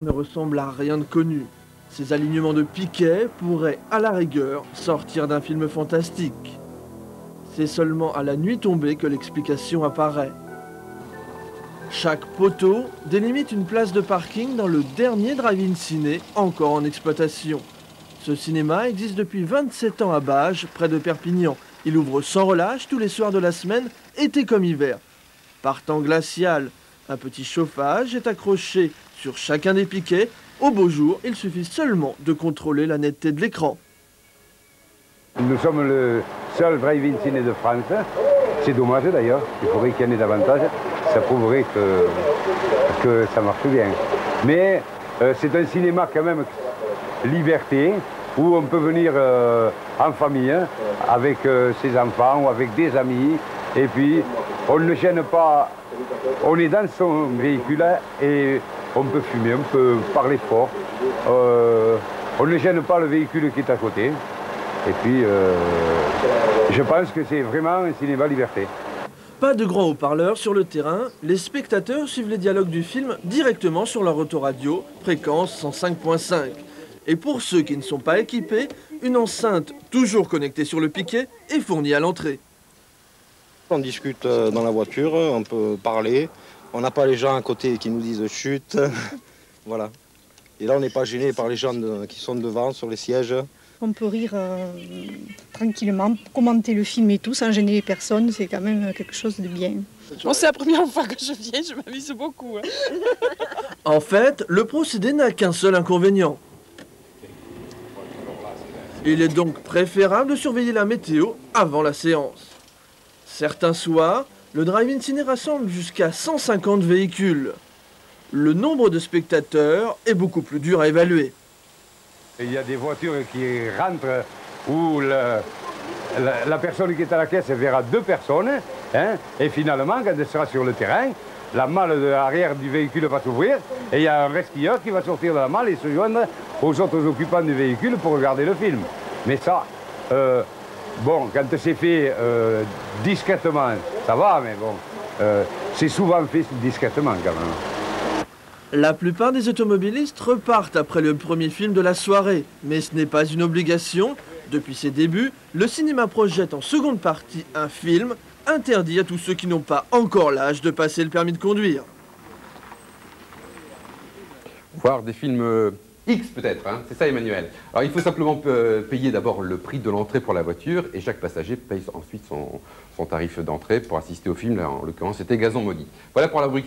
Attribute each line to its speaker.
Speaker 1: ne ressemble à rien de connu. Ces alignements de piquets pourraient, à la rigueur, sortir d'un film fantastique. C'est seulement à la nuit tombée que l'explication apparaît. Chaque poteau délimite une place de parking dans le dernier drive-in ciné encore en exploitation. Ce cinéma existe depuis 27 ans à Bages, près de Perpignan. Il ouvre sans relâche tous les soirs de la semaine, été comme hiver. Par temps glacial, un petit chauffage est accroché sur chacun des piquets. Au beau jour, il suffit seulement de contrôler la netteté de l'écran.
Speaker 2: Nous sommes le seul drive-in ciné de France. C'est dommage d'ailleurs, il faudrait qu'il y en ait davantage. Ça prouverait que ça marche bien. Mais c'est un cinéma quand même liberté, où on peut venir en famille, avec ses enfants ou avec des amis. Et puis, on ne gêne pas, on est dans son véhicule et on peut fumer, on peut parler fort. On ne gêne pas le véhicule qui est à côté. Et puis, je pense que c'est vraiment un cinéma liberté.
Speaker 1: Pas de grands haut-parleurs sur le terrain, les spectateurs suivent les dialogues du film directement sur leur autoradio, fréquence 105.5. Et pour ceux qui ne sont pas équipés, une enceinte toujours connectée sur le piquet est fournie à l'entrée.
Speaker 3: On discute dans la voiture, on peut parler, on n'a pas les gens à côté qui nous disent chut, voilà. Et là on n'est pas gêné par les gens qui sont devant sur les sièges.
Speaker 4: On peut rire tranquillement, commenter le film et tout, sans gêner les personnes, c'est quand même quelque chose de bien.
Speaker 5: Bon, c'est la première fois que je viens, je m'amuse beaucoup.
Speaker 1: En fait, le procédé n'a qu'un seul inconvénient. Il est donc préférable de surveiller la météo avant la séance. Certains soirs, le drive-in ciné rassemble jusqu'à 150 véhicules. Le nombre de spectateurs est beaucoup plus dur à évaluer.
Speaker 2: Il y a des voitures qui rentrent où la personne qui est à la caisse verra deux personnes. Et finalement, quand elle sera sur le terrain, la malle de l'arrière du véhicule va s'ouvrir et il y a un resquilleur qui va sortir de la malle et se joindre aux autres occupants du véhicule pour regarder le film. Mais ça, bon, quand c'est fait discrètement, ça va, mais bon, c'est souvent fait discrètement quand même.
Speaker 1: La plupart des automobilistes repartent après le premier film de la soirée, mais ce n'est pas une obligation. Depuis ses débuts, le cinéma projette en seconde partie un film interdit à tous ceux qui n'ont pas encore l'âge de passer le permis de conduire.
Speaker 6: Voir des films X peut-être, hein, c'est ça Emmanuel. Alors il faut simplement payer d'abord le prix de l'entrée pour la voiture et chaque passager paye ensuite son tarif d'entrée pour assister au film. Là, en l'occurrence c'était Gazon Maudit. Voilà pour la rubrique.